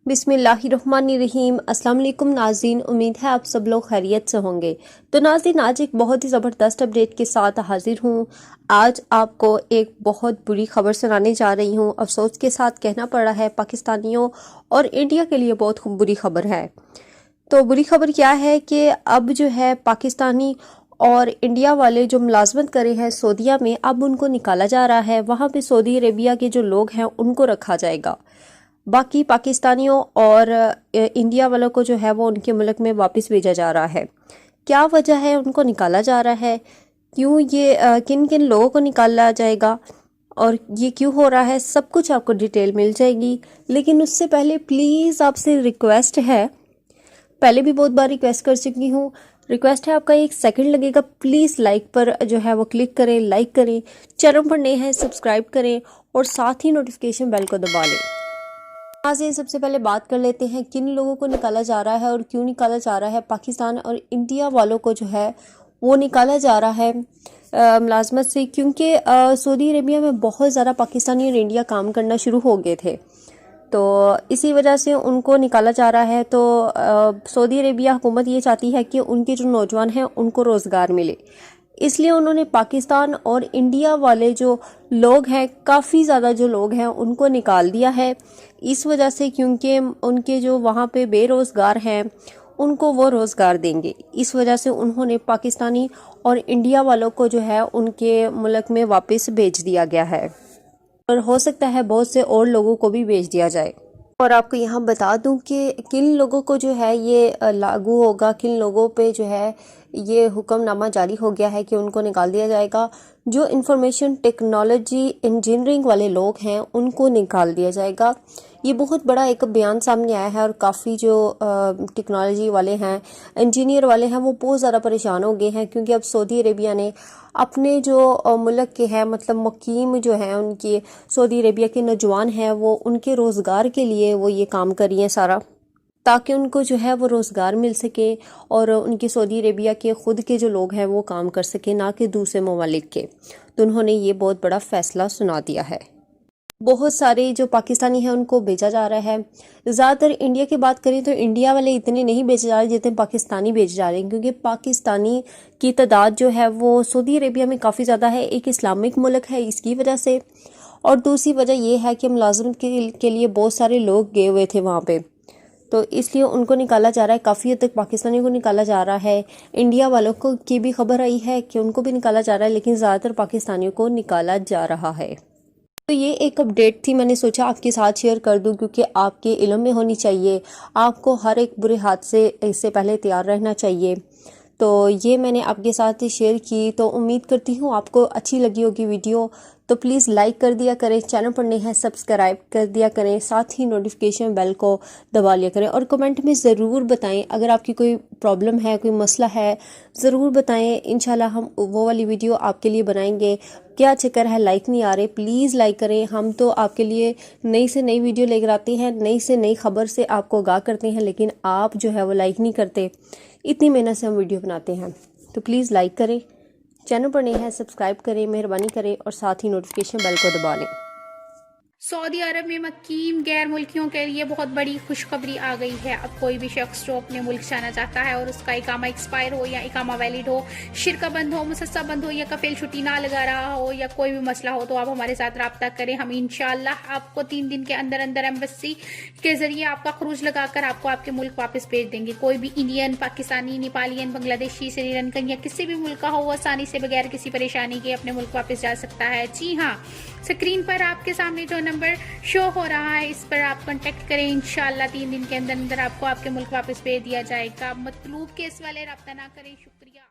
बिस्मिल्लाहिर्रहमानिर्रहीम। अस्सलाम वालेकुम नाज़रीन, उम्मीद है आप सब लोग खैरियत से होंगे। तो नाज़रीन, आज एक बहुत ही ज़बरदस्त अपडेट के साथ हाजिर हूँ। आज आपको एक बहुत बुरी खबर सुनाने जा रही हूँ। अफसोस के साथ कहना पड़ रहा है, पाकिस्तानियों और इंडिया के लिए बहुत बुरी खबर है। तो बुरी खबर क्या है कि अब जो है पाकिस्तानी और इंडिया वाले जो मुलाजमत करे हैं सऊदीया में, अब उनको निकाला जा रहा है। वहाँ पे सऊदी अरेबिया के जो लोग हैं उनको रखा जाएगा। बाकी पाकिस्तानियों और इंडिया वालों को जो है वो उनके मुल्क में वापस भेजा जा रहा है। क्या वजह है उनको निकाला जा रहा है, क्यों ये किन किन लोगों को निकाला जाएगा और ये क्यों हो रहा है, सब कुछ आपको डिटेल मिल जाएगी। लेकिन उससे पहले प्लीज़ आपसे रिक्वेस्ट है, पहले भी बहुत बार रिक्वेस्ट कर चुकी हूँ, रिक्वेस्ट है आपका 1 सेकंड लगेगा, प्लीज़ लाइक पर जो है वो क्लिक करें, लाइक करें, चैनल पर नए हैं सब्सक्राइब करें और साथ ही नोटिफिकेशन बेल को दबा लें। नाज़रीन, सबसे पहले बात कर लेते हैं किन लोगों को निकाला जा रहा है और क्यों निकाला जा रहा है। पाकिस्तान और इंडिया वालों को जो है वो निकाला जा रहा है मुलाजमत से, क्योंकि सऊदी अरेबिया में बहुत ज़्यादा पाकिस्तानी और इंडिया काम करना शुरू हो गए थे, तो इसी वजह से उनको निकाला जा रहा है। तो सऊदी अरेबिया हुकूमत ये चाहती है कि उनके जो नौजवान हैं उनको रोज़गार मिले, इसलिए उन्होंने पाकिस्तान और इंडिया वाले जो लोग हैं, काफ़ी ज़्यादा जो लोग हैं उनको निकाल दिया है। इस वजह से क्योंकि उनके जो वहाँ पे बेरोज़गार हैं उनको वो रोज़गार देंगे, इस वजह से उन्होंने पाकिस्तानी और इंडिया वालों को जो है उनके मुल्क में वापस भेज दिया गया है और हो सकता है बहुत से और लोगों को भी भेज दिया जाए। और आपको यहाँ बता दूं कि किन लोगों को जो है ये लागू होगा, किन लोगों पे जो है ये हुक्मनामा जारी हो गया है कि उनको निकाल दिया जाएगा। जो इंफॉर्मेशन टेक्नोलॉजी इंजीनियरिंग वाले लोग हैं उनको निकाल दिया जाएगा। ये बहुत बड़ा एक बयान सामने आया है और काफ़ी जो टेक्नोलॉजी वाले हैं, इंजीनियर वाले हैं, वो बहुत ज़्यादा परेशान हो गए हैं, क्योंकि अब सऊदी अरेबिया ने अपने जो मुल्क के हैं, मतलब मुकीम जो हैं उनके सऊदी अरेबिया के नौजवान हैं, वो उनके रोज़गार के लिए वो ये काम कर रही हैं सारा, ताकि उनको जो है वो रोज़गार मिल सके और उनके सऊदी अरेबिया के ख़ुद के जो लोग हैं वो काम कर सके, ना कि दूसरे ममालिक के। तो उन्होंने ये बहुत बड़ा फ़ैसला सुना दिया है। बहुत सारे जो पाकिस्तानी हैं उनको भेजा जा रहा है। ज़्यादातर इंडिया की बात करें तो इंडिया वाले इतने नहीं भेजे जा रहे जितने पाकिस्तानी भेजे जा रहे हैं, क्योंकि पाकिस्तानी की तादाद जो है वो सऊदी अरेबिया में काफ़ी ज़्यादा है। एक इस्लामिक मुल्क है इसकी वजह से, और दूसरी वजह ये है कि मुलाजमत के लिए बहुत सारे लोग गए हुए थे वहाँ पे, तो इसलिए उनको निकाला जा रहा है। काफ़ी हद तक पाकिस्तानी को निकाला जा रहा है। इंडिया वालों को की भी खबर आई है कि उनको भी निकाला जा रहा है, लेकिन ज़्यादातर पाकिस्तानियों को निकाला जा रहा है। तो ये एक अपडेट थी, मैंने सोचा आपके साथ शेयर कर दूं, क्योंकि आपके इल्म में होनी चाहिए। आपको हर एक बुरे हादसे इससे पहले तैयार रहना चाहिए। तो ये मैंने आपके साथ शेयर की, तो उम्मीद करती हूँ आपको अच्छी लगी होगी वीडियो। तो प्लीज़ लाइक कर दिया करें, चैनल पर नए हैं सब्सक्राइब कर दिया करें, साथ ही नोटिफिकेशन बेल को दबा लिया करें और कमेंट में ज़रूर बताएं अगर आपकी कोई प्रॉब्लम है, कोई मसला है, ज़रूर बताएं। इंशाल्लाह हम वो वाली वीडियो आपके लिए बनाएंगे। क्या चक्कर है लाइक नहीं आ रहे, प्लीज़ लाइक करें। हम तो आपके लिए नई से नई वीडियो लेकर आते हैं, नई से नई खबर से आपको आगाह करते हैं, लेकिन आप जो है वो लाइक नहीं करते। इतनी मेहनत से हम वीडियो बनाते हैं, तो प्लीज़ लाइक करें, चैनल पर नए हैं सब्सक्राइब करें, मेहरबानी करें और साथ ही नोटिफिकेशन बेल को दबा लें। सऊदी अरब में मकीम गैर मुल्कियों के लिए बहुत बड़ी खुशखबरी आ गई है। अब कोई भी शख्स जो अपने मुल्क जाना चाहता है और उसका इकामा एक्सपायर हो या इकामा वैलिड हो, शिरका बंद हो, मुसस्सा बंद हो या कफील छुट्टी ना लगा रहा हो या कोई भी मसला हो, तो आप हमारे साथ रब्ता करें। हम इंशाल्लाह आपको 3 दिन के अंदर अंदर एम्बेसी के जरिए आपका खरूज लगाकर आपको आपके मुल्क वापस भेज देंगे। कोई भी इंडियन, पाकिस्तानी, नेपालियन, बांग्लादेशी, श्रीलंकन या किसी भी मुल्क का हो, वो आसानी से बगैर किसी परेशानी के अपने मुल्क वापस जा सकता है। जी हाँ, स्क्रीन पर आपके सामने जो नंबर शो हो रहा है इस पर आप कांटेक्ट करें। इंशाल्लाह 3 दिन के अंदर अंदर आपको आपके मुल्क वापस भेज दिया जाएगा। मतलूब केस वाले रब्ता ना करें। शुक्रिया।